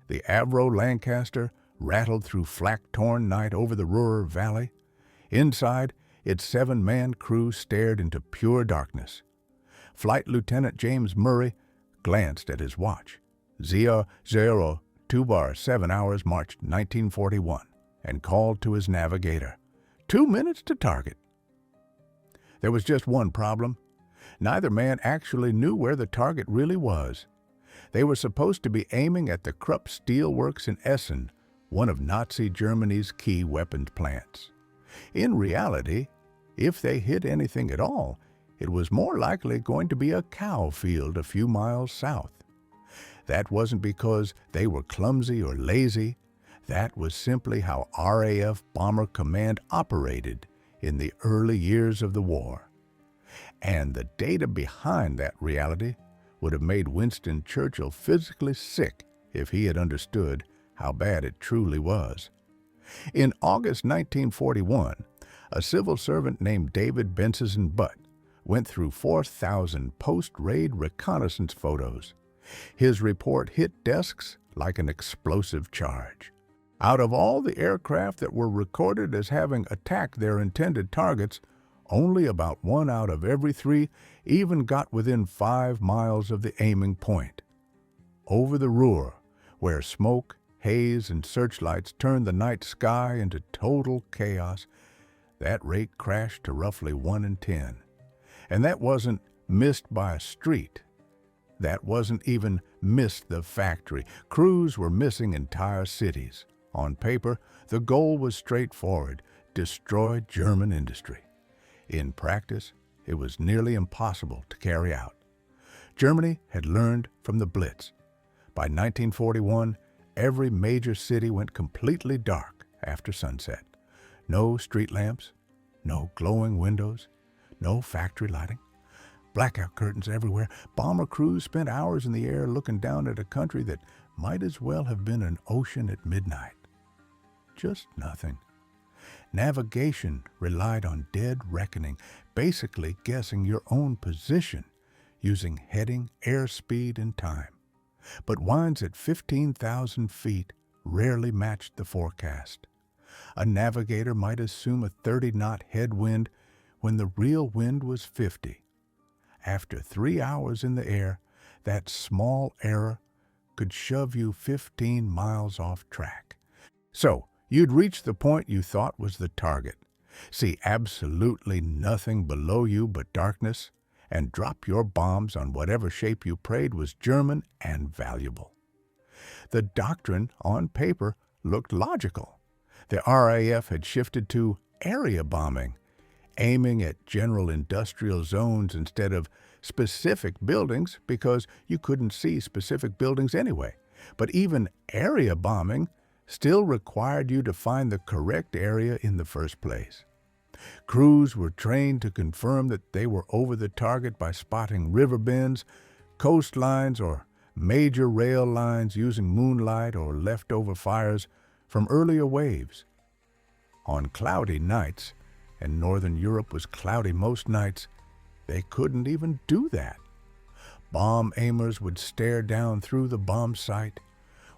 The Avro Lancaster rattled through flak-torn night over the Ruhr Valley. Inside, its 7-man crew stared into pure darkness. Flight Lieutenant James Murray glanced at his watch. 02-7 hours, March 1941, and called to his navigator. 2 minutes to target. There was just one problem. Neither man actually knew where the target really was. They were supposed to be aiming at the Krupp Steel Works in Essen, one of Nazi Germany's key weapons plants. In reality, if they hit anything at all, it was more likely going to be a cow field a few miles south. That wasn't because they were clumsy or lazy. That was simply how RAF Bomber Command operated in the early years of the war. And the data behind that reality would have made Winston Churchill physically sick if he had understood how bad it truly was. In August 1941, a civil servant named David Benson Butt went through 4,000 post-raid reconnaissance photos. His report hit desks like an explosive charge. Out of all the aircraft that were recorded as having attacked their intended targets, only about 1 out of every 3 even got within 5 miles of the aiming point. Over the Ruhr, where smoke, haze, and searchlights turned the night sky into total chaos, that rate crashed to roughly 1 in 10. And that wasn't missed by a street. That wasn't even missed the factory. Crews were missing entire cities. On paper, the goal was straightforward: destroy German industry. In practice, it was nearly impossible to carry out. Germany had learned from the Blitz. By 1941, every major city went completely dark after sunset. No street lamps, no glowing windows, no factory lighting. Blackout curtains everywhere. Bomber crews spent hours in the air looking down at a country that might as well have been an ocean at midnight. Just nothing. Navigation relied on dead reckoning, basically guessing your own position using heading, airspeed, and time. But winds at 15,000 feet rarely matched the forecast. A navigator might assume a 30-knot headwind when the real wind was 50. After 3 hours in the air, that small error could shove you 15 miles off track. So, you'd reach the point you thought was the target, see absolutely nothing below you but darkness, and drop your bombs on whatever shape you prayed was German and valuable. The doctrine, on paper, looked logical. The RAF had shifted to area bombing, aiming at general industrial zones instead of specific buildings because you couldn't see specific buildings anyway. But even area bombing still required you to find the correct area in the first place. Crews were trained to confirm that they were over the target by spotting river bends, coastlines, or major rail lines using moonlight or leftover fires from earlier waves. On cloudy nights, and Northern Europe was cloudy most nights, they couldn't even do that. Bomb aimers would stare down through the bomb site,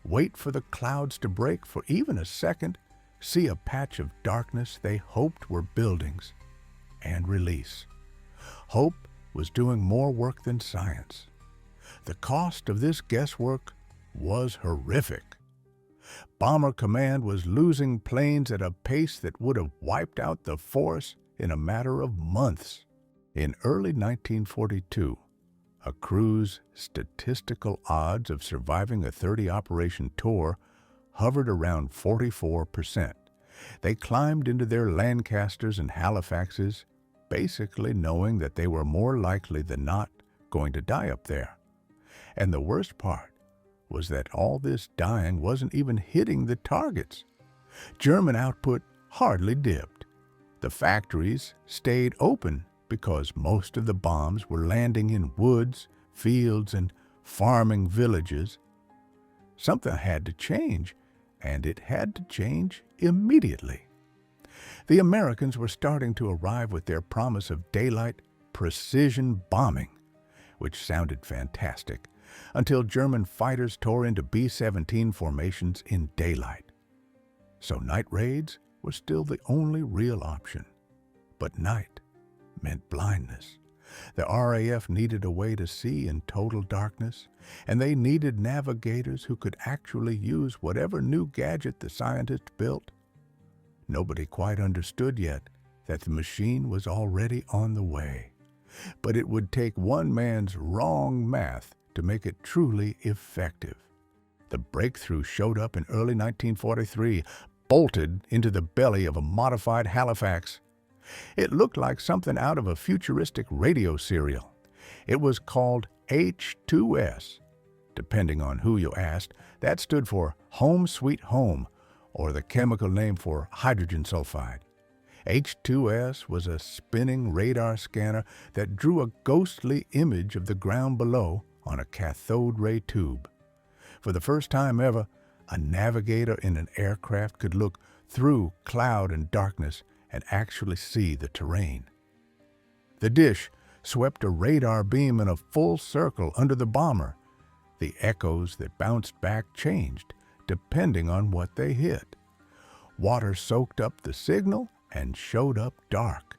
wait for the clouds to break for even a second, see a patch of darkness they hoped were buildings, and release. Hope was doing more work than science. The cost of this guesswork was horrific. Bomber Command was losing planes at a pace that would have wiped out the force in a matter of months. In early 1942, a crew's statistical odds of surviving a 30-operation tour hovered around 44%. They climbed into their Lancasters and Halifaxes, basically knowing that they were more likely than not going to die up there. And the worst part was that all this dying wasn't even hitting the targets. German output hardly dipped. The factories stayed open because most of the bombs were landing in woods, fields, and farming villages. Something had to change, and it had to change immediately. The Americans were starting to arrive with their promise of daylight precision bombing, which sounded fantastic. until German fighters tore into B-17 formations in daylight. So night raids were still the only real option. But night meant blindness. The RAF needed a way to see in total darkness, and they needed navigators who could actually use whatever new gadget the scientists built. Nobody quite understood yet that the machine was already on the way, but it would take one man's wrong math to make it truly effective. The breakthrough showed up in early 1943, bolted into the belly of a modified Halifax. It looked like something out of a futuristic radio serial. It was called H2S. Depending on who you asked, that stood for Home Sweet Home, or the chemical name for hydrogen sulfide. H2S was a spinning radar scanner that drew a ghostly image of the ground below on a cathode ray tube. For the first time ever, a navigator in an aircraft could look through cloud and darkness and actually see the terrain. The dish swept a radar beam in a full circle under the bomber. The echoes that bounced back changed, depending on what they hit. Water soaked up the signal and showed up dark.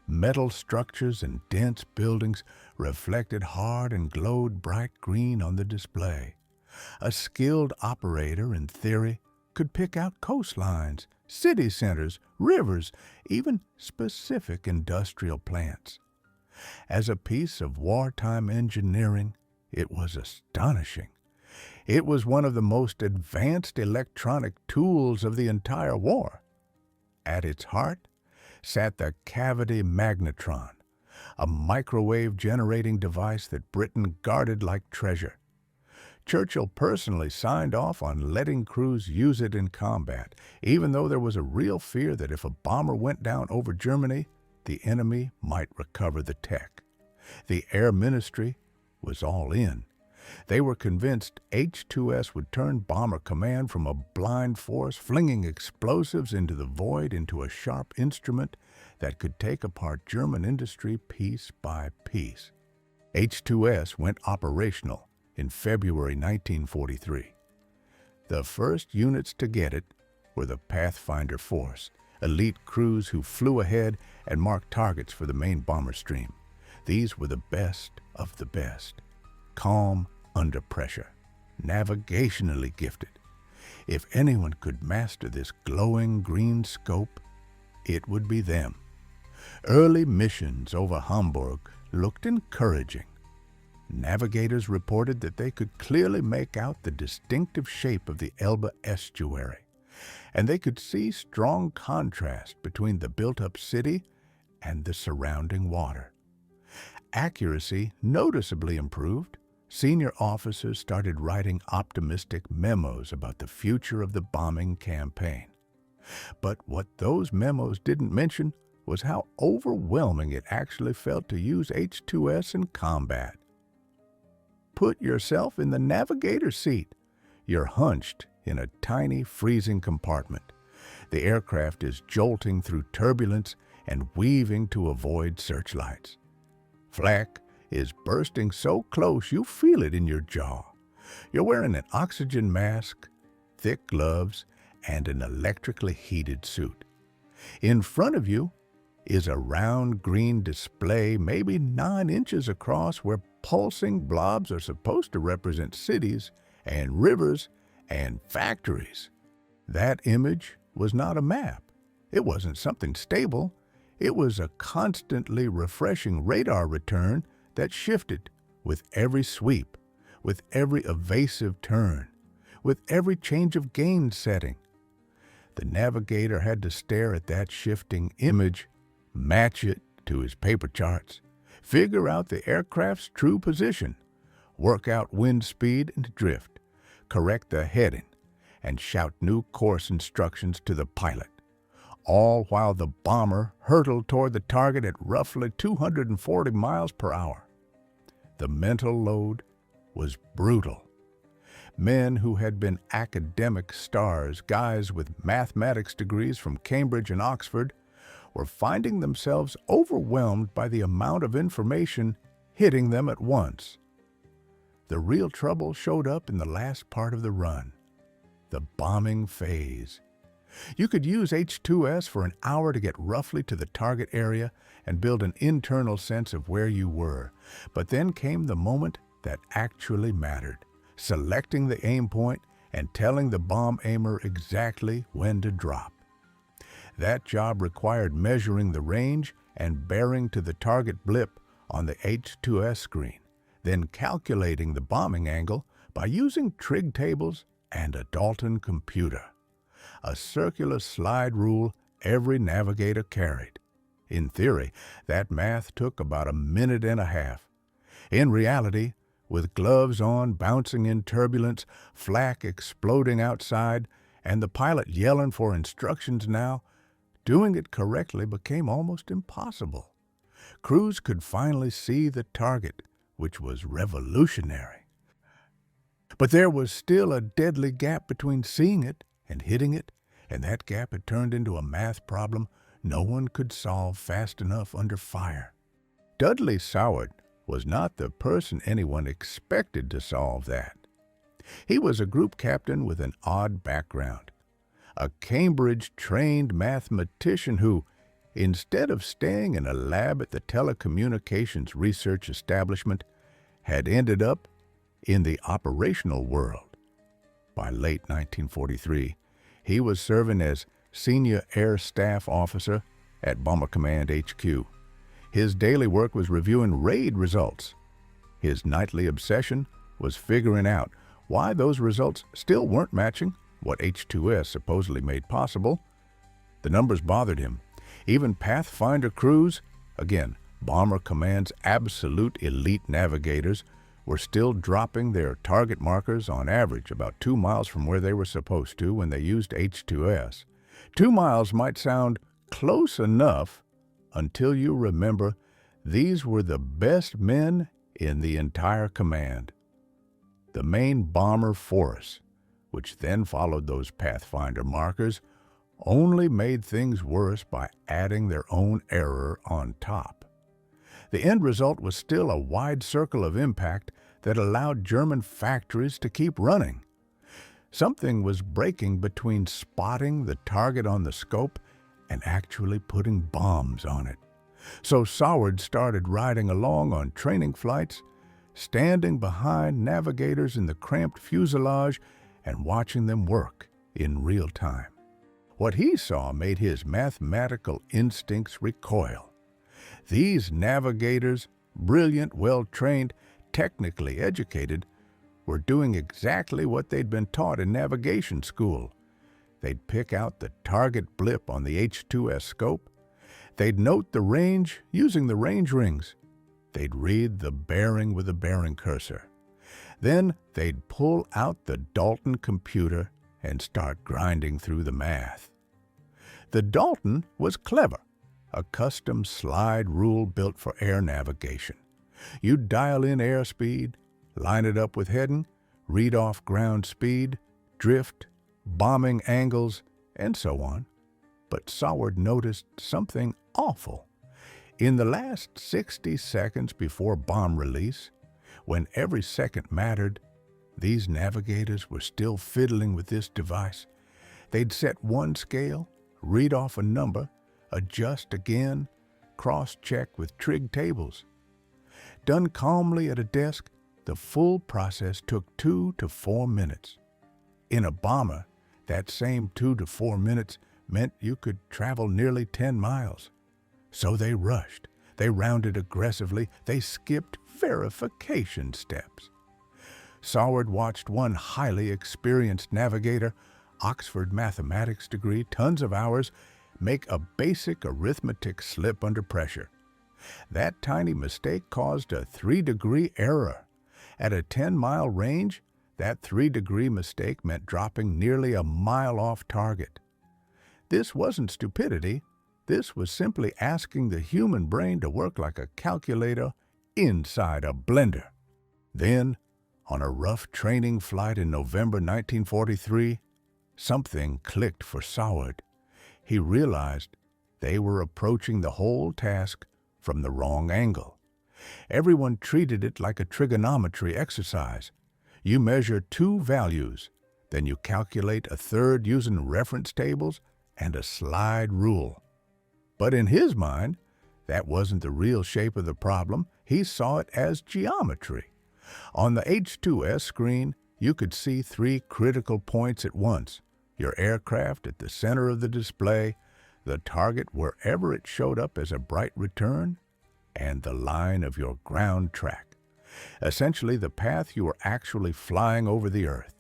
Metal structures and dense buildings reflected hard and glowed bright green on the display. A skilled operator, in theory, could pick out coastlines, city centers, rivers, even specific industrial plants. As a piece of wartime engineering, it was astonishing. It was one of the most advanced electronic tools of the entire war. At its heart sat the cavity magnetron, a microwave-generating device that Britain guarded like treasure. Churchill personally signed off on letting crews use it in combat, even though there was a real fear that if a bomber went down over Germany, the enemy might recover the tech. The Air Ministry was all in. They were convinced H2S would turn Bomber Command from a blind force flinging explosives into the void into a sharp instrument that could take apart German industry piece by piece. H2S went operational in February 1943. The first units to get it were the Pathfinder Force, elite crews who flew ahead and marked targets for the main bomber stream. These were the best of the best, calm under pressure, navigationally gifted. If anyone could master this glowing green scope, it would be them. Early missions over Hamburg looked encouraging. Navigators reported that they could clearly make out the distinctive shape of the Elbe estuary, and they could see strong contrast between the built-up city and the surrounding water. Accuracy noticeably improved. Senior officers started writing optimistic memos about the future of the bombing campaign. But what those memos didn't mention was how overwhelming it actually felt to use H2S in combat. Put yourself in the navigator's seat. You're hunched in a tiny freezing compartment. The aircraft is jolting through turbulence and weaving to avoid searchlights. Flak is bursting so close you feel it in your jaw. You're wearing an oxygen mask, thick gloves, and an electrically heated suit. In front of you is a round green display maybe 9 inches across where pulsing blobs are supposed to represent cities and rivers and factories. That image was not a map. It wasn't something stable. It was a constantly refreshing radar return that shifted with every sweep, with every evasive turn, with every change of gain setting. The navigator had to stare at that shifting image, match it to his paper charts, figure out the aircraft's true position, work out wind speed and drift, correct the heading, and shout new course instructions to the pilot, all while the bomber hurtled toward the target at roughly 240 miles per hour. The mental load was brutal. Men who had been academic stars, guys with mathematics degrees from Cambridge and Oxford, were finding themselves overwhelmed by the amount of information hitting them at once. The real trouble showed up in the last part of the run, the bombing phase. You could use H2S for an hour to get roughly to the target area and build an internal sense of where you were. But then came the moment that actually mattered, selecting the aim point and telling the bomb aimer exactly when to drop. That job required measuring the range and bearing to the target blip on the H2S screen, then calculating the bombing angle by using trig tables and a Dalton computer, a circular slide rule every navigator carried. In theory, that math took about a minute and a half. In reality, with gloves on, bouncing in turbulence, flak exploding outside, and the pilot yelling for instructions now, doing it correctly became almost impossible. Crews could finally see the target, which was revolutionary. But there was still a deadly gap between seeing it and hitting it, and that gap had turned into a math problem no one could solve fast enough under fire. Dudley Saward was not the person anyone expected to solve that. He was a group captain with an odd background, a Cambridge-trained mathematician who, instead of staying in a lab at the telecommunications research establishment, had ended up in the operational world. By late 1943, he was serving as Senior Air Staff Officer at Bomber Command HQ. His daily work was reviewing raid results. His nightly obsession was figuring out why those results still weren't matching what H2S supposedly made possible. The numbers bothered him. Even Pathfinder crews, again, Bomber Command's absolute elite navigators, were still dropping their target markers on average about 2 miles from where they were supposed to when they used H2S. 2 miles might sound close enough until you remember these were the best men in the entire command. The main bomber force, which then followed those Pathfinder markers, only made things worse by adding their own error on top. The end result was still a wide circle of impact that allowed German factories to keep running. Something was breaking between spotting the target on the scope and actually putting bombs on it. So Saward started riding along on training flights, standing behind navigators in the cramped fuselage and watching them work in real time. What he saw made his mathematical instincts recoil. These navigators, brilliant, well-trained, technically educated, were doing exactly what they'd been taught in navigation school. They'd pick out the target blip on the H2S scope. They'd note the range using the range rings. They'd read the bearing with a bearing cursor. Then they'd pull out the Dalton computer and start grinding through the math. The Dalton was clever, a custom slide rule built for air navigation. You'd dial in airspeed, line it up with heading, read off ground speed, drift, bombing angles, and so on. But Saward noticed something awful. In the last 60 seconds before bomb release, when every second mattered, these navigators were still fiddling with this device. They'd set one scale, read off a number, adjust again, cross-check with trig tables. Done calmly at a desk, the full process took 2 to 4 minutes. In a bomber, that same 2 to 4 minutes meant you could travel nearly 10 miles. So they rushed, they rounded aggressively, they skipped verification steps. Saward watched one highly experienced navigator, Oxford mathematics degree, tons of hours, make a basic arithmetic slip under pressure. That tiny mistake caused a 3-degree error. At a 10-mile range, that 3-degree mistake meant dropping nearly a mile off target. This wasn't stupidity. This was simply asking the human brain to work like a calculator inside a blender. Then, on a rough training flight in November 1943, something clicked for Saward. He realized they were approaching the whole task from the wrong angle. Everyone treated it like a trigonometry exercise. You measure two values, then you calculate a third using reference tables and a slide rule. But in his mind, that wasn't the real shape of the problem. He saw it as geometry. On the H2S screen, you could see three critical points at once: your aircraft at the center of the display, the target wherever it showed up as a bright return, and the line of your ground track, essentially the path you were actually flying over the Earth.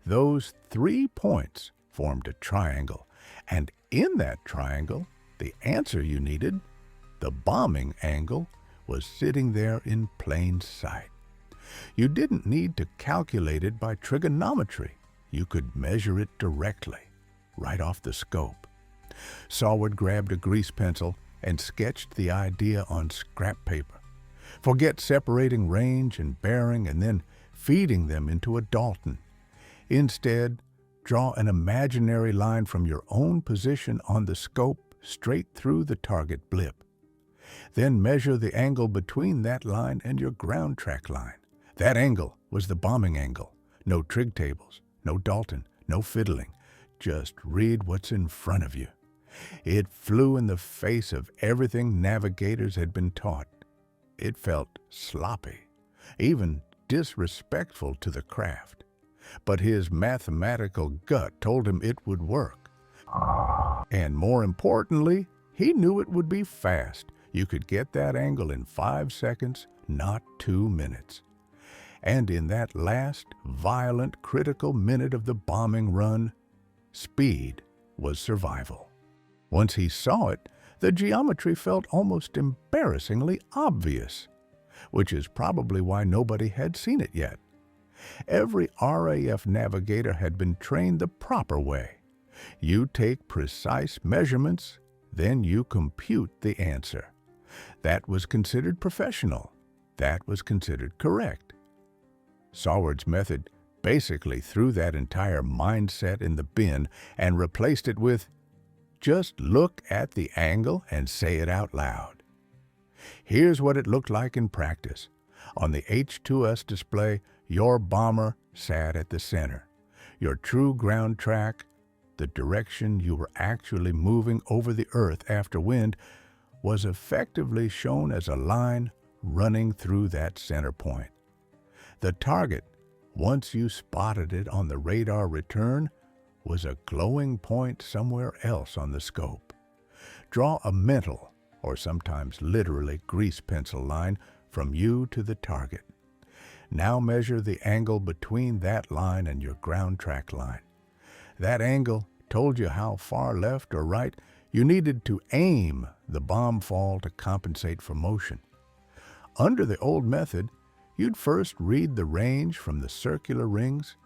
Those 3 points formed a triangle, and in that triangle, the answer you needed, the bombing angle, was sitting there in plain sight. You didn't need to calculate it by trigonometry. You could measure it directly, right off the scope. Saward grabbed a grease pencil and sketched the idea on scrap paper. Forget separating range and bearing and then feeding them into a Dalton. Instead, draw an imaginary line from your own position on the scope straight through the target blip. Then measure the angle between that line and your ground track line. That angle was the bombing angle. No trig tables, no Dalton, no fiddling. Just read what's in front of you. It flew in the face of everything navigators had been taught. It felt sloppy, even disrespectful to the craft. But his mathematical gut told him it would work. And more importantly, he knew it would be fast. You could get that angle in 5 seconds, not 2 minutes. And in that last, violent, critical minute of the bombing run, speed was survival. Once he saw it, the geometry felt almost embarrassingly obvious, which is probably why nobody had seen it yet. Every RAF navigator had been trained the proper way. You take precise measurements, then you compute the answer. That was considered professional. That was considered correct. Saward's method basically threw that entire mindset in the bin and replaced it with, just look at the angle and say it out loud. Here's what it looked like in practice. On the H2S display, your bomber sat at the center. Your true ground track, the direction you were actually moving over the Earth after wind, was effectively shown as a line running through that center point. The target, once you spotted it on the radar return, was a glowing point somewhere else on the scope. Draw a mental, or sometimes literally grease pencil line, from you to the target. Now measure the angle between that line and your ground track line. That angle told you how far left or right you needed to aim the bomb fall to compensate for motion. Under the old method, you'd first read the range from the circular rings,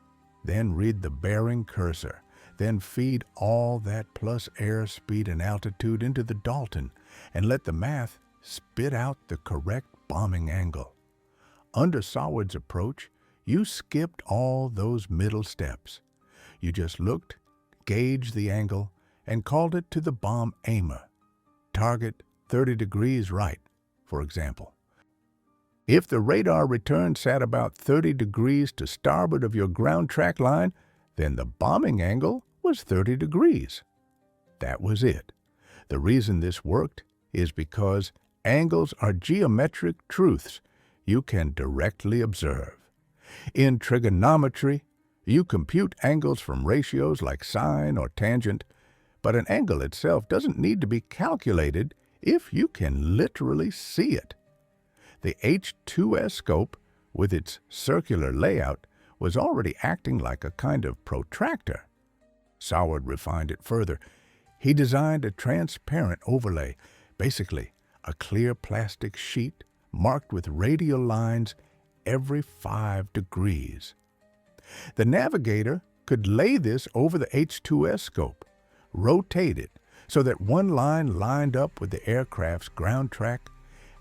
then read the bearing cursor, then feed all that plus airspeed and altitude into the Dalton and let the math spit out the correct bombing angle. Under Saward's approach, you skipped all those middle steps. You just looked, gauged the angle, and called it to the bomb aimer. Target 30 degrees right, for example. If the radar return sat about 30 degrees to starboard of your ground track line, then the bombing angle was 30 degrees. That was it. The reason this worked is because angles are geometric truths you can directly observe. In trigonometry, you compute angles from ratios like sine or tangent, but an angle itself doesn't need to be calculated if you can literally see it. The H2S scope, with its circular layout, was already acting like a kind of protractor. Saward refined it further. He designed a transparent overlay, basically a clear plastic sheet marked with radial lines every 5 degrees. The navigator could lay this over the H2S scope, rotate it so that one line lined up with the aircraft's ground track,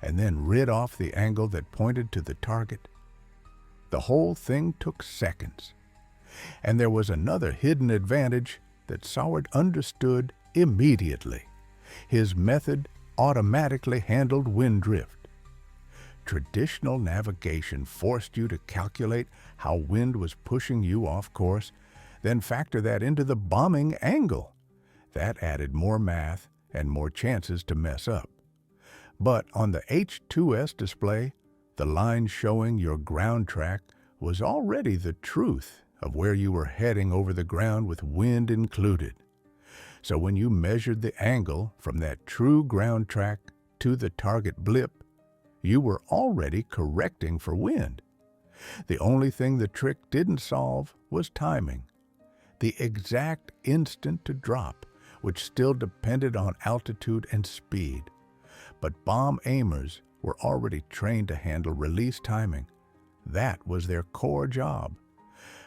and then rid off the angle that pointed to the target. The whole thing took seconds. And there was another hidden advantage that Saward understood immediately. His method automatically handled wind drift. traditional navigation forced you to calculate how wind was pushing you off course, then factor that into the bombing angle. That added more math and more chances to mess up. But on the H2S display, the line showing your ground track was already the truth of where you were heading over the ground with wind included. So when you measured the angle from that true ground track to the target blip, you were already correcting for wind. The only thing the trick didn't solve was timing. The exact instant to drop, which still depended on altitude and speed. But bomb aimers were already trained to handle release timing. That was their core job.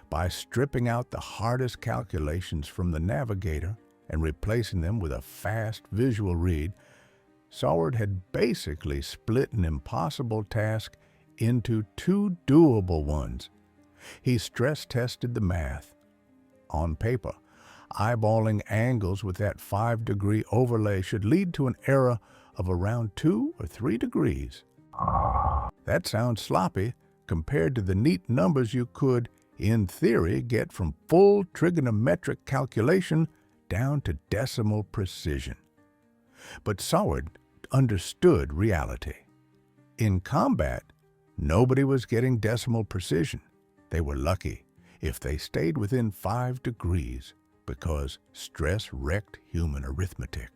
By stripping out the hardest calculations from the navigator and replacing them with a fast visual read, Saward had basically split an impossible task into two doable ones. He stress-tested the math. On paper, eyeballing angles with that 5-degree overlay should lead to an error of around 2 or 3 degrees. That sounds sloppy compared to the neat numbers you could, in theory, get from full trigonometric calculation down to decimal precision. But Saward understood reality. In combat, nobody was getting decimal precision. They were lucky if they stayed within 5 degrees because stress wrecked human arithmetic.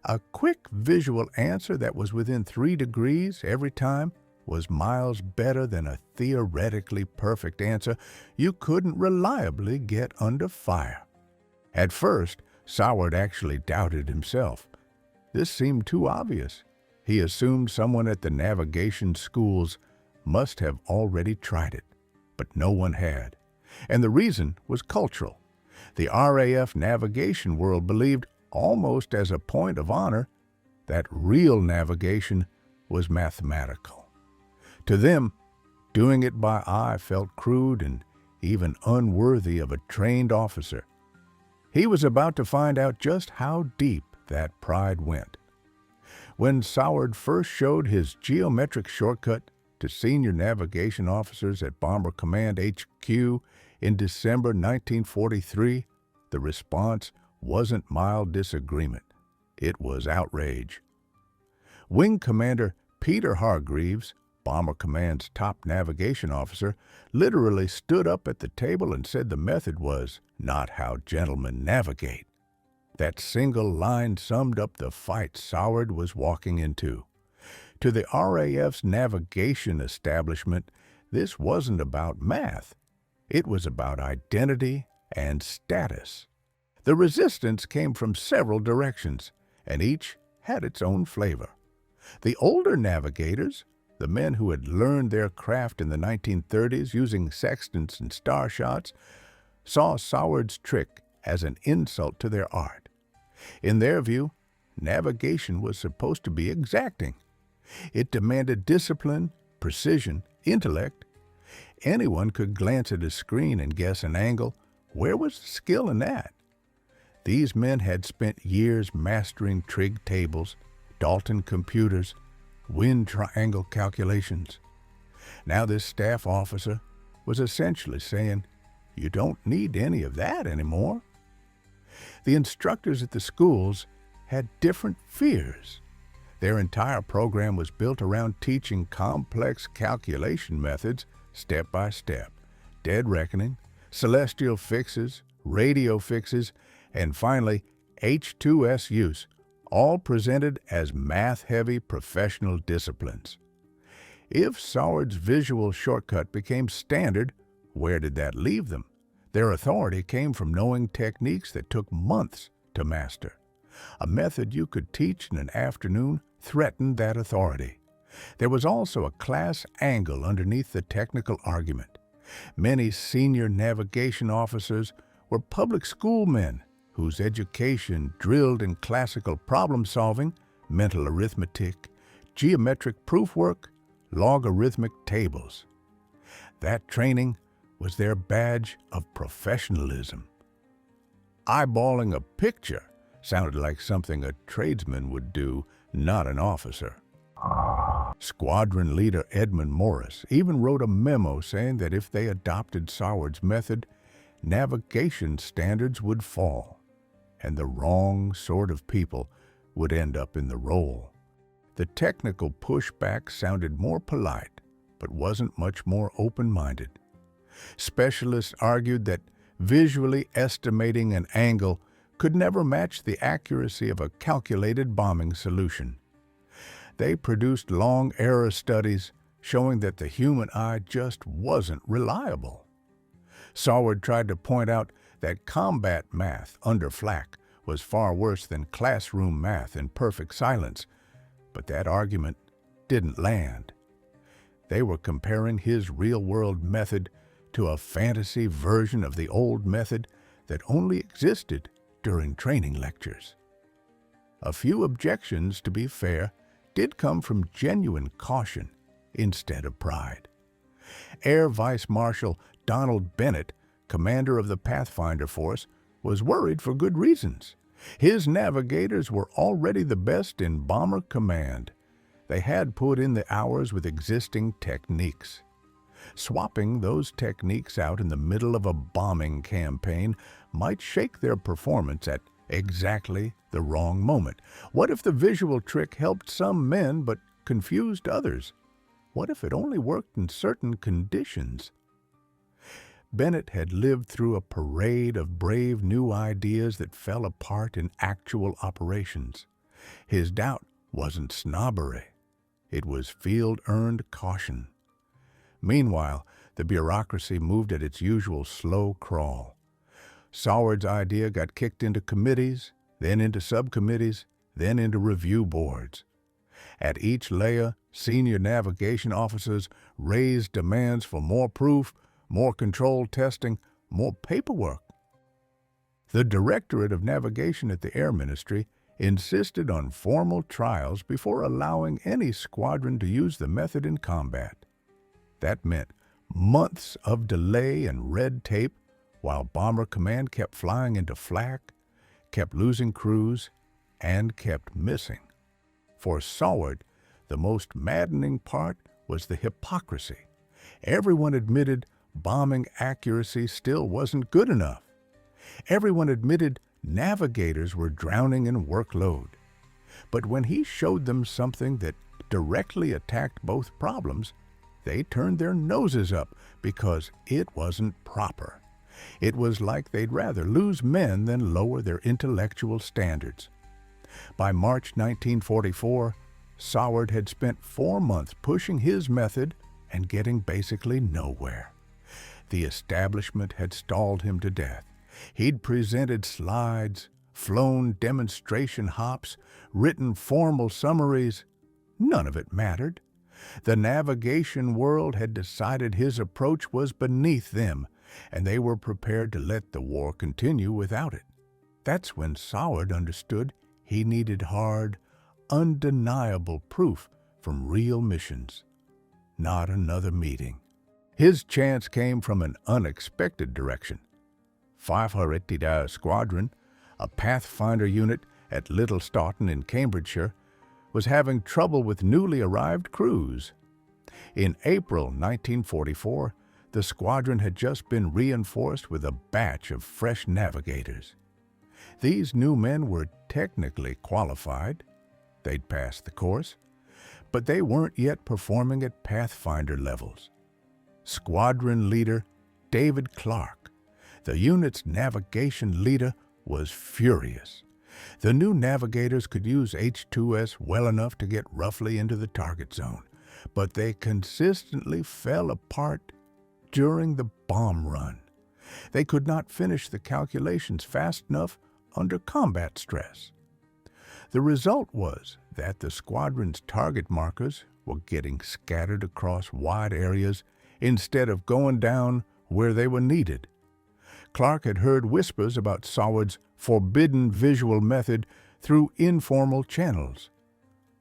A quick visual answer that was within 3 degrees every time was miles better than a theoretically perfect answer you couldn't reliably get under fire. At first, Saward actually doubted himself. This seemed too obvious. He assumed someone at the navigation schools must have already tried it, but no one had. And the reason was cultural. The RAF navigation world believed, almost as a point of honor, that real navigation was mathematical. To them, doing it by eye felt crude and even unworthy of a trained officer. He was about to find out just how deep that pride went. When Saward first showed his geometric shortcut to senior navigation officers at Bomber Command HQ in December 1943, the response wasn't mild disagreement. It was outrage. Wing Commander Peter Hargreaves, Bomber Command's top navigation officer, literally stood up at the table and said the method was not how gentlemen navigate. That single line summed up the fight Saward was walking into. To the RAF's navigation establishment, this wasn't about math. It was about identity and status. The resistance came from several directions, and each had its own flavor. The older navigators, the men who had learned their craft in the 1930s using sextants and star shots, saw Saward's trick as an insult to their art. In their view, navigation was supposed to be exacting. It demanded discipline, precision, intellect. Anyone could glance at a screen and guess an angle. Where was the skill in that? These men had spent years mastering trig tables, Dalton computers, wind triangle calculations. Now this staff officer was essentially saying, you don't need any of that anymore. The instructors at the schools had different fears. Their entire program was built around teaching complex calculation methods step by step, dead reckoning, celestial fixes, radio fixes, and finally H2S use, all presented as math-heavy professional disciplines. If Saward's visual shortcut became standard, where did that leave them? Their authority came from knowing techniques that took months to master. A method you could teach in an afternoon threatened that authority. There was also a class angle underneath the technical argument. Many senior navigation officers were public school men whose education drilled in classical problem-solving, mental arithmetic, geometric proofwork, logarithmic tables. That training was their badge of professionalism. Eyeballing a picture sounded like something a tradesman would do, not an officer. Squadron leader Edmund Morris even wrote a memo saying that if they adopted Saward's method, navigation standards would fall, and the wrong sort of people would end up in the role. The technical pushback sounded more polite, but wasn't much more open-minded. Specialists argued that visually estimating an angle could never match the accuracy of a calculated bombing solution. They produced long error studies showing that the human eye just wasn't reliable. Saward tried to point out that combat math under flak was far worse than classroom math in perfect silence, but that argument didn't land. They were comparing his real-world method to a fantasy version of the old method that only existed during training lectures. A few objections, to be fair, did come from genuine caution instead of pride. Air Vice Marshal Donald Bennett, commander of the Pathfinder Force, was worried for good reasons. His navigators were already the best in Bomber Command. They had put in the hours with existing techniques. Swapping those techniques out in the middle of a bombing campaign might shake their performance at exactly the wrong moment. What if the visual trick helped some men but confused others? What if it only worked in certain conditions? Bennett had lived through a parade of brave new ideas that fell apart in actual operations. His doubt wasn't snobbery. It was field-earned caution. Meanwhile, the bureaucracy moved at its usual slow crawl. Saward's idea got kicked into committees, then into subcommittees, then into review boards. At each layer, senior navigation officers raised demands for more proof, more controlled testing, more paperwork. The Directorate of Navigation at the Air Ministry insisted on formal trials before allowing any squadron to use the method in combat. That meant months of delay and red tape while Bomber Command kept flying into flak, kept losing crews, and kept missing. For Saward, the most maddening part was the hypocrisy. Everyone admitted bombing accuracy still wasn't good enough. Everyone admitted navigators were drowning in workload. But when he showed them something that directly attacked both problems, they turned their noses up because it wasn't proper. It was like they'd rather lose men than lower their intellectual standards. By March 1944, Saward had spent 4 months pushing his method and getting basically nowhere. The establishment had stalled him to death. He'd presented slides, flown demonstration hops, written formal summaries. None of it mattered. The navigation world had decided his approach was beneath them, and they were prepared to let the war continue without it. That's when Saward understood he needed hard, undeniable proof from real missions, not another meeting. His chance came from an unexpected direction. 500 Squadron, a Pathfinder unit at Little Stoughton in Cambridgeshire, was having trouble with newly arrived crews. In April 1944, the squadron had just been reinforced with a batch of fresh navigators. These new men were technically qualified. They'd passed the course, but they weren't yet performing at Pathfinder levels. Squadron leader David Clark, the unit's navigation leader, was furious. The new navigators could use H2S well enough to get roughly into the target zone, but they consistently fell apart during the bomb run. They could not finish the calculations fast enough under combat stress. The result was that the squadron's target markers were getting scattered across wide areas instead of going down where they were needed. Clark had heard whispers about Saward's forbidden visual method through informal channels.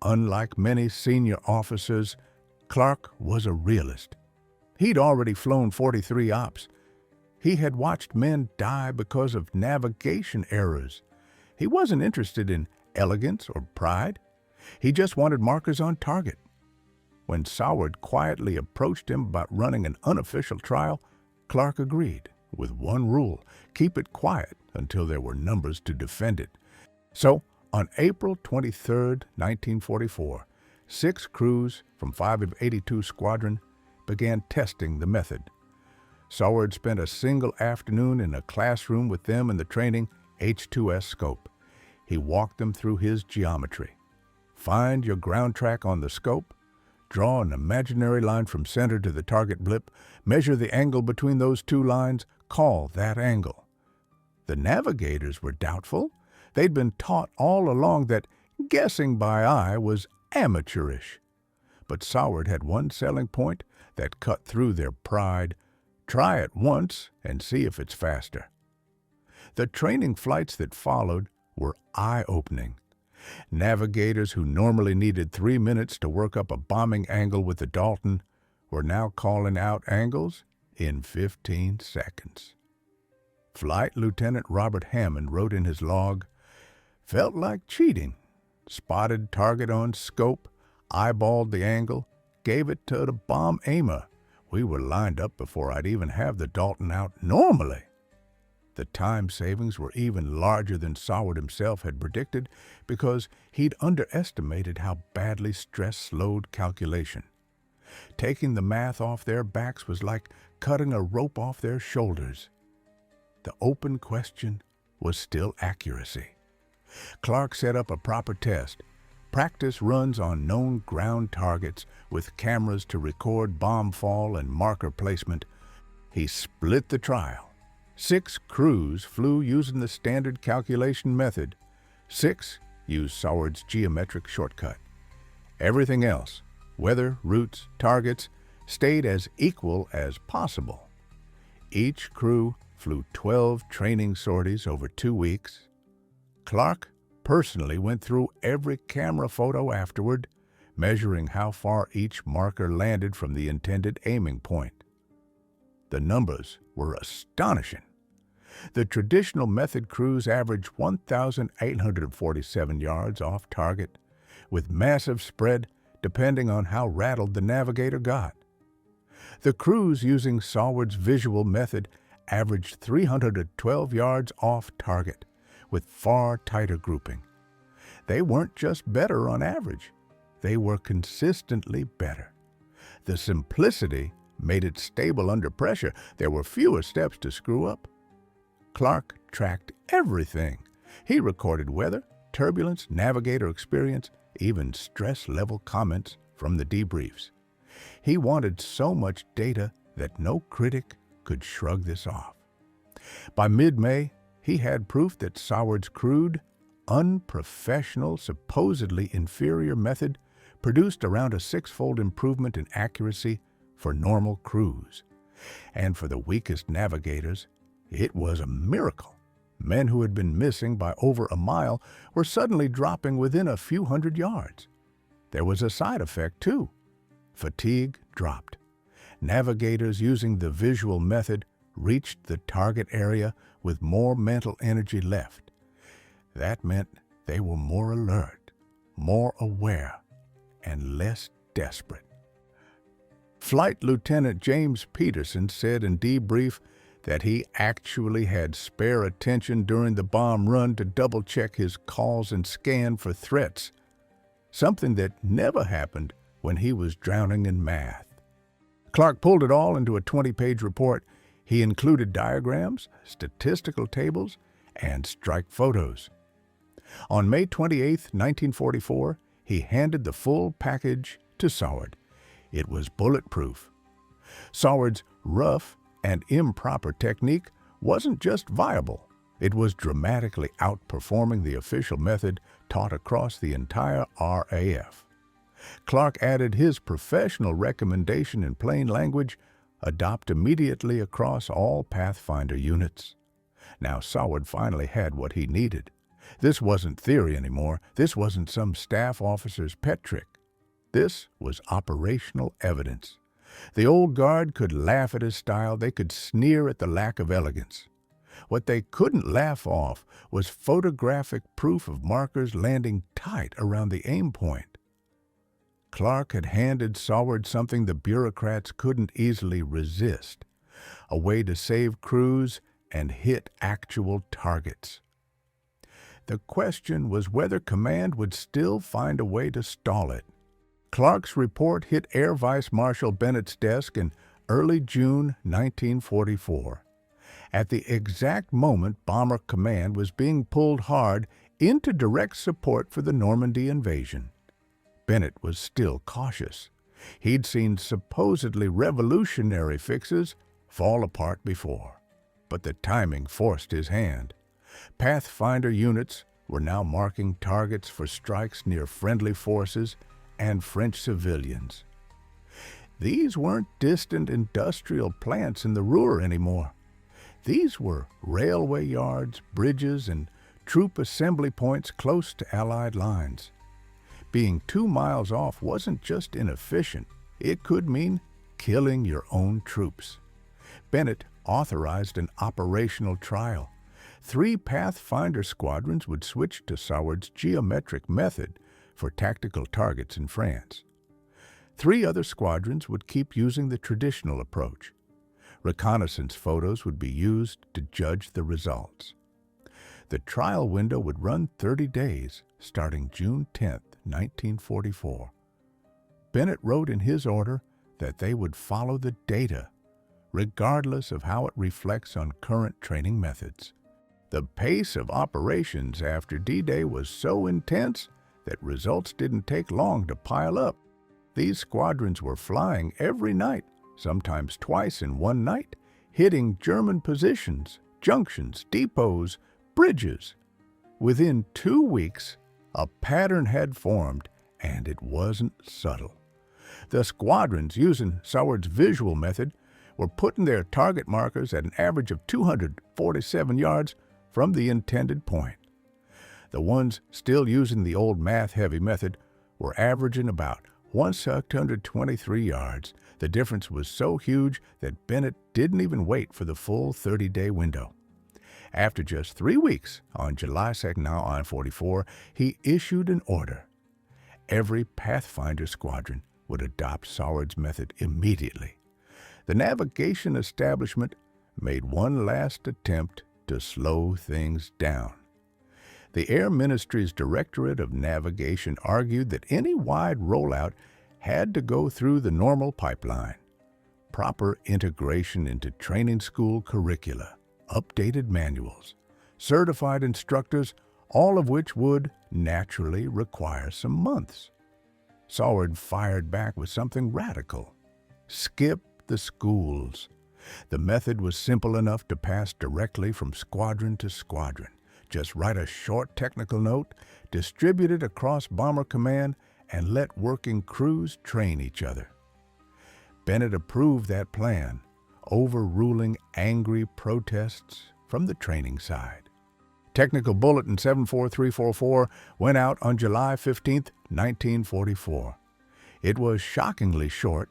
Unlike many senior officers, Clark was a realist. He'd already flown 43 ops. He had watched men die because of navigation errors. He wasn't interested in elegance or pride. He just wanted markers on target. When Saward quietly approached him about running an unofficial trial, Clark agreed, with one rule: keep it quiet until there were numbers to defend it. So, on April 23, 1944, 6 crews from 5 of 82 Squadron began testing the method. Saward spent a single afternoon in a classroom with them in the training H-2S scope. He walked them through his geometry. Find your ground track on the scope, draw an imaginary line from center to the target blip, measure the angle between those two lines, call that angle. The navigators were doubtful. They'd been taught all along that guessing by eye was amateurish. But Saward had one selling point that cut through their pride: try it once and see if it's faster. The training flights that followed were eye-opening. Navigators who normally needed 3 minutes to work up a bombing angle with the Dalton were now calling out angles in 15 seconds. Flight Lieutenant Robert Hammond wrote in his log, "Felt like cheating. Spotted target on scope, eyeballed the angle, gave it to the bomb aimer. We were lined up before I'd even have the Dalton out normally." The time savings were even larger than Saward himself had predicted because he'd underestimated how badly stress slowed calculation. Taking the math off their backs was like cutting a rope off their shoulders. The open question was still accuracy. Clark set up a proper test: practice runs on known ground targets with cameras to record bomb fall and marker placement. He split the trial. 6 crews flew using the standard calculation method. 6 used Saward's geometric shortcut. Everything else, weather, routes, targets, stayed as equal as possible. Each crew flew 12 training sorties over 2 weeks. Clark personally went through every camera photo afterward, measuring how far each marker landed from the intended aiming point. The numbers were astonishing. The traditional method crews averaged 1,847 yards off target, with massive spread depending on how rattled the navigator got. The crews using Saward's visual method averaged 312 yards off target, with far tighter grouping. They weren't just better on average, they were consistently better. The simplicity made it stable under pressure. There were fewer steps to screw up. Clark tracked everything. He recorded weather, turbulence, navigator experience, even stress-level comments from the debriefs. He wanted so much data that no critic could shrug this off. By mid-May, he had proof that Saward's crude, unprofessional, supposedly inferior method produced around a 6-fold improvement in accuracy for normal crews. And for the weakest navigators, it was a miracle. Men who had been missing by over a mile were suddenly dropping within a few hundred yards. There was a side effect, too. Fatigue dropped. Navigators using the visual method reached the target area with more mental energy left. That meant they were more alert, more aware, and less desperate. Flight Lieutenant James Peterson said in debrief that he actually had spare attention during the bomb run to double-check his calls and scan for threats, something that never happened when he was drowning in math. Clark pulled it all into a 20-page report. He included diagrams, statistical tables, and strike photos. On May 28, 1944, he handed the full package to Saward. It was bulletproof. Saward's rough and improper technique wasn't just viable, it was dramatically outperforming the official method taught across the entire RAF. Clark added his professional recommendation in plain language: adopt immediately across all Pathfinder units. Now Saward finally had what he needed. This wasn't theory anymore. This wasn't some staff officer's pet trick. This was operational evidence. The old guard could laugh at his style. They could sneer at the lack of elegance. What they couldn't laugh off was photographic proof of markers landing tight around the aim point. Clark had handed Saward something the bureaucrats couldn't easily resist: a way to save crews and hit actual targets. The question was whether Command would still find a way to stall it. Clark's report hit Air Vice Marshal Bennett's desk in early June 1944, at the exact moment Bomber Command was being pulled hard into direct support for the Normandy invasion. Bennett was still cautious. He'd seen supposedly revolutionary fixes fall apart before, but the timing forced his hand. Pathfinder units were now marking targets for strikes near friendly forces and French civilians. These weren't distant industrial plants in the Ruhr anymore. These were railway yards, bridges, and troop assembly points close to Allied lines. Being 2 miles off wasn't just inefficient, it could mean killing your own troops. Bennett authorized an operational trial. 3 Pathfinder squadrons would switch to Saward's geometric method for tactical targets in France. 3 other squadrons would keep using the traditional approach. Reconnaissance photos would be used to judge the results. The trial window would run 30 days, starting June 10, 1944. Bennett wrote in his order that they would follow the data, regardless of how it reflects on current training methods. The pace of operations after D-Day was so intense that results didn't take long to pile up. These squadrons were flying every night, sometimes twice in one night, hitting German positions, junctions, depots, bridges. Within 2 weeks, a pattern had formed, and it wasn't subtle. The squadrons, using Saward's visual method, were putting their target markers at an average of 247 yards from the intended point. The ones still using the old math-heavy method were averaging about 123 yards. The difference was so huge that Bennett didn't even wait for the full 30-day window. After just 3 weeks, on July 2nd, now on 44, he issued an order. Every Pathfinder squadron would adopt Saward's method immediately. The navigation establishment made one last attempt to slow things down. The Air Ministry's Directorate of Navigation argued that any wide rollout had to go through the normal pipeline: proper integration into training school curricula, updated manuals, certified instructors, all of which would naturally require some months. Saward fired back with something radical: skip the schools. The method was simple enough to pass directly from squadron to squadron. Just write a short technical note, distribute it across Bomber Command, and let working crews train each other. Bennett approved that plan, overruling angry protests from the training side. Technical Bulletin 74344 went out on July 15, 1944. It was shockingly short,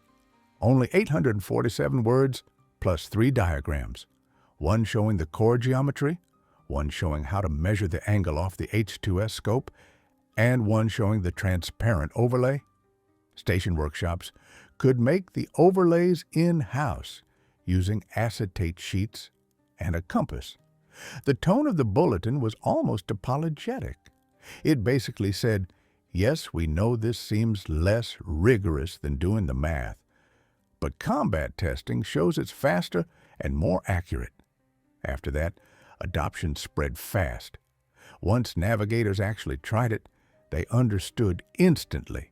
only 847 words plus 3 diagrams, one showing the core geometry, one showing how to measure the angle off the H2S scope, and one showing the transparent overlay. Station workshops could make the overlays in-house using acetate sheets and a compass. The tone of the bulletin was almost apologetic. It basically said, yes, we know this seems less rigorous than doing the math, but combat testing shows it's faster and more accurate. After that, adoption spread fast. Once navigators actually tried it, they understood instantly.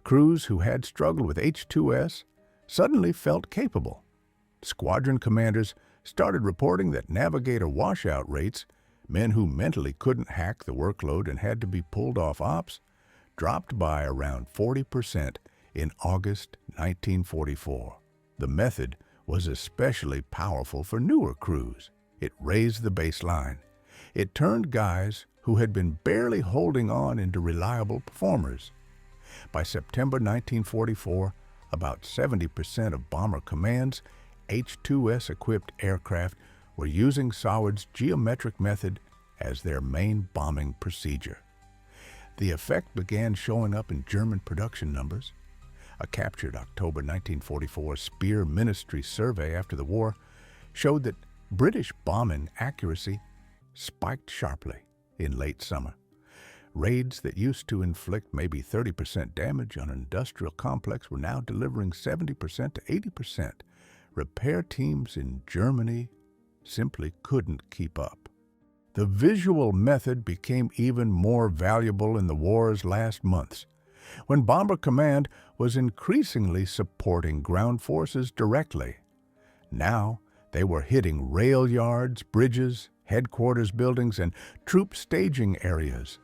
Crews who had struggled with H2S suddenly felt capable. Squadron commanders started reporting that navigator washout rates, men who mentally couldn't hack the workload and had to be pulled off ops, dropped by around 40% in August 1944. The method was especially powerful for newer crews. It raised the baseline. It turned guys who had been barely holding on into reliable performers. By September 1944, about 70% of Bomber Command's H2S-equipped aircraft were using Saward's geometric method as their main bombing procedure. The effect began showing up in German production numbers. A captured October 1944 Spear Ministry survey after the war showed that British bombing accuracy spiked sharply in late summer. Raids that used to inflict maybe 30% damage on an industrial complex were now delivering 70% to 80%. Repair teams in Germany simply couldn't keep up. The visual method became even more valuable in the war's last months, when Bomber Command was increasingly supporting ground forces directly. Now they were hitting rail yards, bridges, headquarters buildings, and troop staging areas.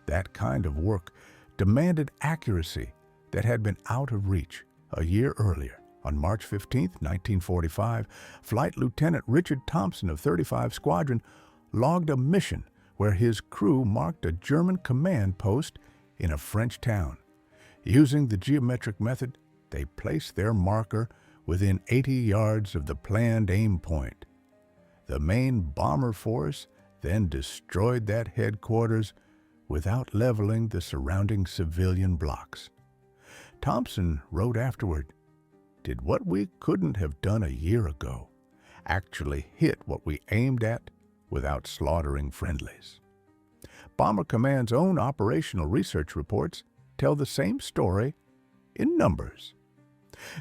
That kind of work demanded accuracy that had been out of reach a year earlier. On March 15, 1945, Flight Lieutenant Richard Thompson of 35 Squadron logged a mission where his crew marked a German command post in a French town. Using the geometric method, they placed their marker within 80 yards of the planned aim point. The main bomber force then destroyed that headquarters without leveling the surrounding civilian blocks. Thompson wrote afterward, "Did what we couldn't have done a year ago actually hit what we aimed at without slaughtering friendlies." Bomber Command's own operational research reports tell the same story in numbers.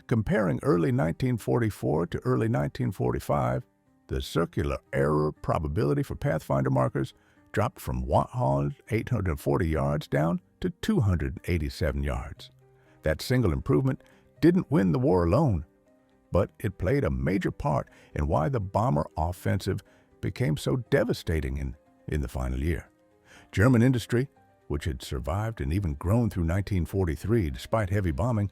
Comparing early 1944 to early 1945, the circular error probability for Pathfinder markers dropped from 840 yards down to 287 yards. That single improvement didn't win the war alone, but it played a major part in why the bomber offensive became so devastating in the final year. German industry, which had survived and even grown through 1943 despite heavy bombing,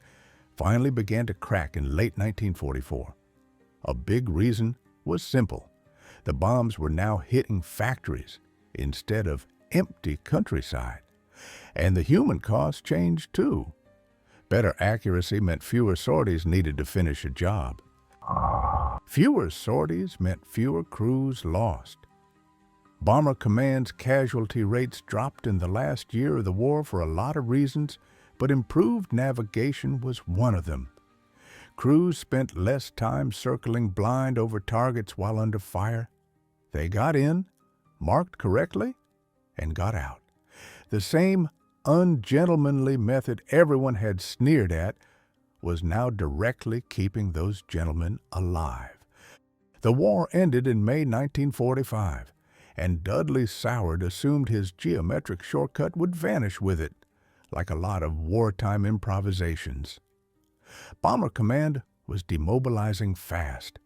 finally began to crack in late 1944. A big reason was simple. The bombs were now hitting factories instead of empty countryside. And the human cost changed too. Better accuracy meant fewer sorties needed to finish a job. Fewer sorties meant fewer crews lost. Bomber Command's casualty rates dropped in the last year of the war for a lot of reasons, but improved navigation was one of them. Crews spent less time circling blind over targets while under fire. They got in, marked correctly, and got out. The same ungentlemanly method everyone had sneered at was now directly keeping those gentlemen alive. The war ended in May 1945, and Dudley Saward assumed his geometric shortcut would vanish with it, like a lot of wartime improvisations. Bomber Command was demobilizing fast,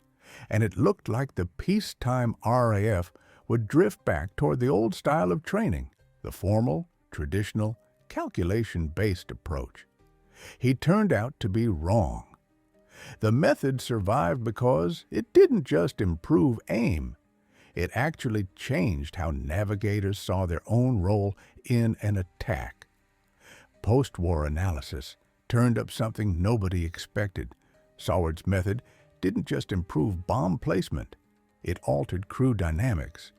and it looked like the peacetime RAF would drift back toward the old style of training, the formal, traditional, calculation-based approach. He turned out to be wrong. The method survived because it didn't just improve aim. It actually changed how navigators saw their own role in an attack. Post-war analysis turned up something nobody expected. Saward's method didn't just improve bomb placement, it altered crew dynamics.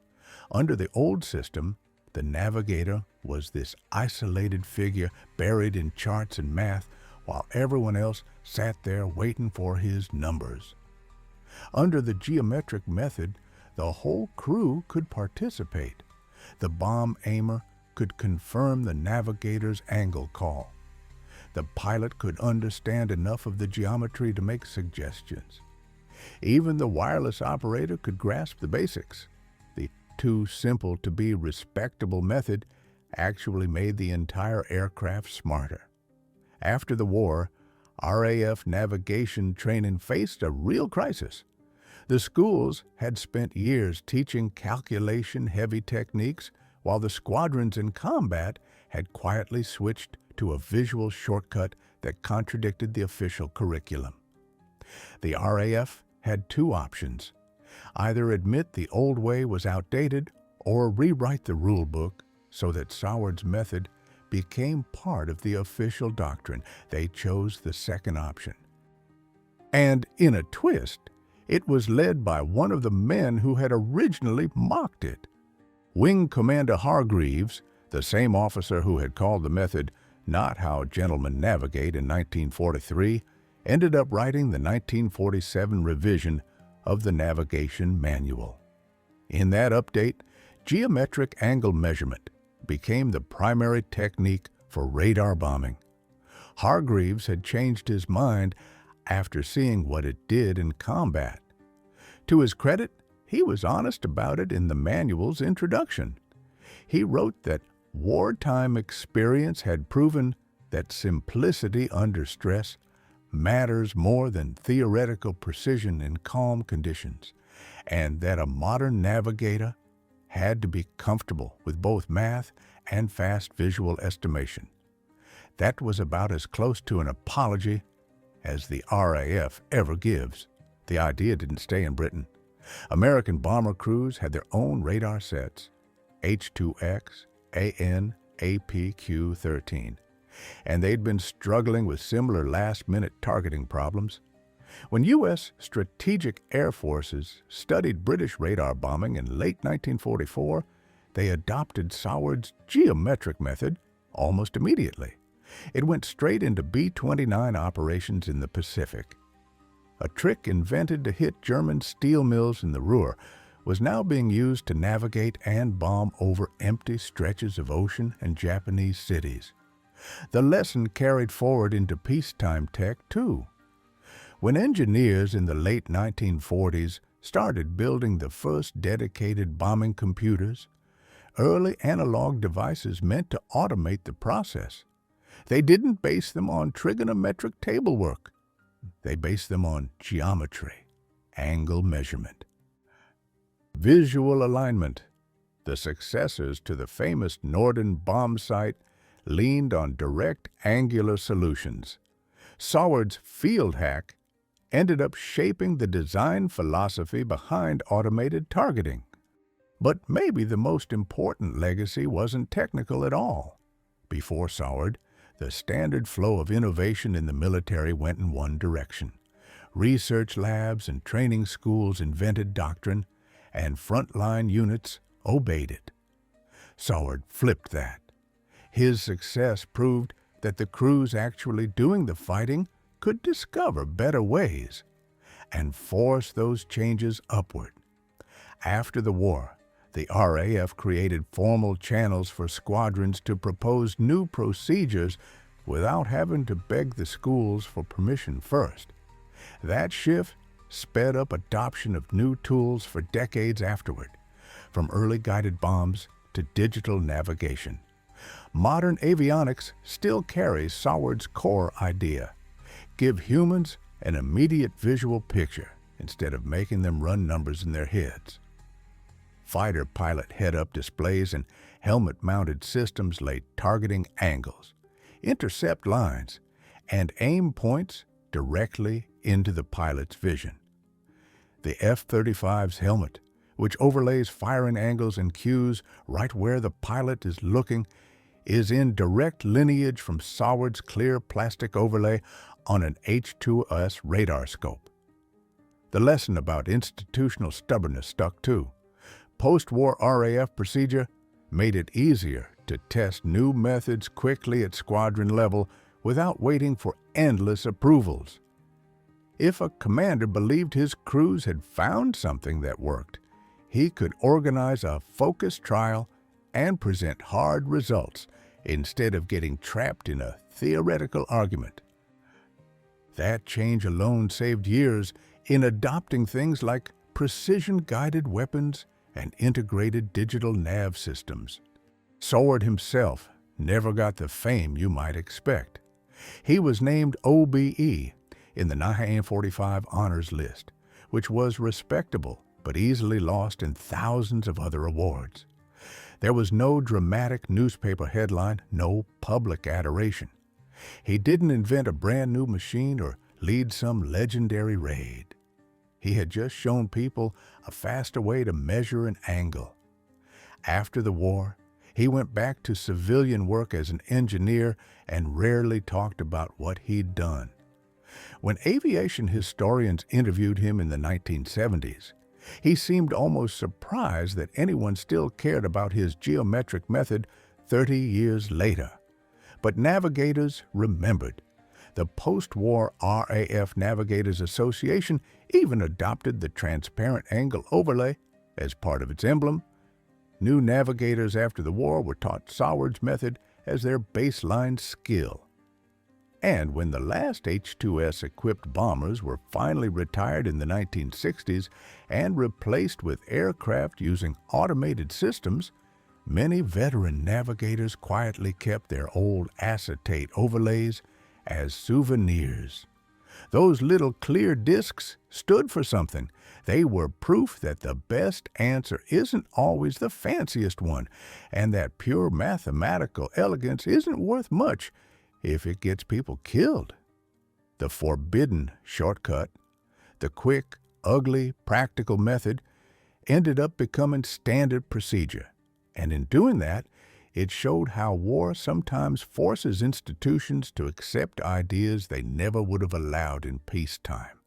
Under the old system, the navigator was this isolated figure buried in charts and math, while everyone else sat there waiting for his numbers. Under the geometric method, the whole crew could participate. The bomb aimer could confirm the navigator's angle call. The pilot could understand enough of the geometry to make suggestions. Even the wireless operator could grasp the basics. The too simple to be respectable method actually made the entire aircraft smarter. After the war, RAF navigation training faced a real crisis. The schools had spent years teaching calculation-heavy techniques, while the squadrons in combat had quietly switched to a visual shortcut that contradicted the official curriculum. The RAF had two options: either admit the old way was outdated or rewrite the rule book so that Saward's method became part of the official doctrine. They chose the second option. And in a twist, it was led by one of the men who had originally mocked it. Wing Commander Hargreaves, The same officer who had called the method "not how gentlemen navigate" in 1943 ended up writing the 1947 revision of the navigation manual. In that update, geometric angle measurement became the primary technique for radar bombing. Hargreaves had changed his mind after seeing what it did in combat. To his credit, he was honest about it in the manual's introduction. He wrote that wartime experience had proven that simplicity under stress matters more than theoretical precision in calm conditions, and that a modern navigator had to be comfortable with both math and fast visual estimation. That was about as close to an apology as the RAF ever gives. The idea didn't stay in Britain. American bomber crews had their own radar sets, H2X, AN, APQ-13, and they'd been struggling with similar last-minute targeting problems. When U.S. strategic air forces studied British radar bombing in late 1944, they adopted Saward's geometric method almost immediately. It went straight into B-29 operations in the Pacific. A trick invented to hit German steel mills in the Ruhr was now being used to navigate and bomb over empty stretches of ocean and Japanese cities. The lesson carried forward into peacetime tech, too. When engineers in the late 1940s started building the first dedicated bombing computers, early analog devices meant to automate the process. They didn't base them on trigonometric table work. They based them on geometry, angle measurement, visual alignment. The successors to the famous Norden bomb sight leaned on direct angular solutions. Saward's field hack ended up shaping the design philosophy behind automated targeting. But maybe the most important legacy wasn't technical at all. Before Saward, the standard flow of innovation in the military went in one direction. Research labs and training schools invented doctrine, and frontline units obeyed it. Saward flipped that. His success proved that the crews actually doing the fighting could discover better ways and force those changes upward. After the war, the RAF created formal channels for squadrons to propose new procedures without having to beg the schools for permission first. That shift sped up adoption of new tools for decades afterward, from early guided bombs to digital navigation. Modern avionics still carries Saward's core idea: give humans an immediate visual picture instead of making them run numbers in their heads. Fighter pilot head-up displays and helmet-mounted systems laid targeting angles, intercept lines, and aim points directly into the pilot's vision. The F-35's helmet, which overlays firing angles and cues right where the pilot is looking, is in direct lineage from Saward's clear plastic overlay on an H2S radar scope. The lesson about institutional stubbornness stuck too. Post-war RAF procedure made it easier to test new methods quickly at squadron level without waiting for endless approvals. If a commander believed his crews had found something that worked, he could organize a focused trial and present hard results instead of getting trapped in a theoretical argument. That change alone saved years in adopting things like precision-guided weapons and integrated digital nav systems. Saward himself never got the fame you might expect. He was named OBE in the 1945 honors list, which was respectable but easily lost in thousands of other awards. There was no dramatic newspaper headline, no public adoration. He didn't invent a brand new machine or lead some legendary raid. He had just shown people a faster way to measure an angle. After the war, he went back to civilian work as an engineer and rarely talked about what he'd done. When aviation historians interviewed him in the 1970s, he seemed almost surprised that anyone still cared about his geometric method 30 years later. But navigators remembered. The post-war RAF Navigators Association even adopted the transparent angle overlay as part of its emblem. New navigators after the war were taught Saward's method as their baseline skill. And when the last H-2S-equipped bombers were finally retired in the 1960s and replaced with aircraft using automated systems, many veteran navigators quietly kept their old acetate overlays as souvenirs. Those little clear discs stood for something. They were proof that the best answer isn't always the fanciest one, and that pure mathematical elegance isn't worth much if it gets people killed. The forbidden shortcut, the quick, ugly, practical method, ended up becoming standard procedure. And in doing that, it showed how war sometimes forces institutions to accept ideas they never would have allowed in peacetime.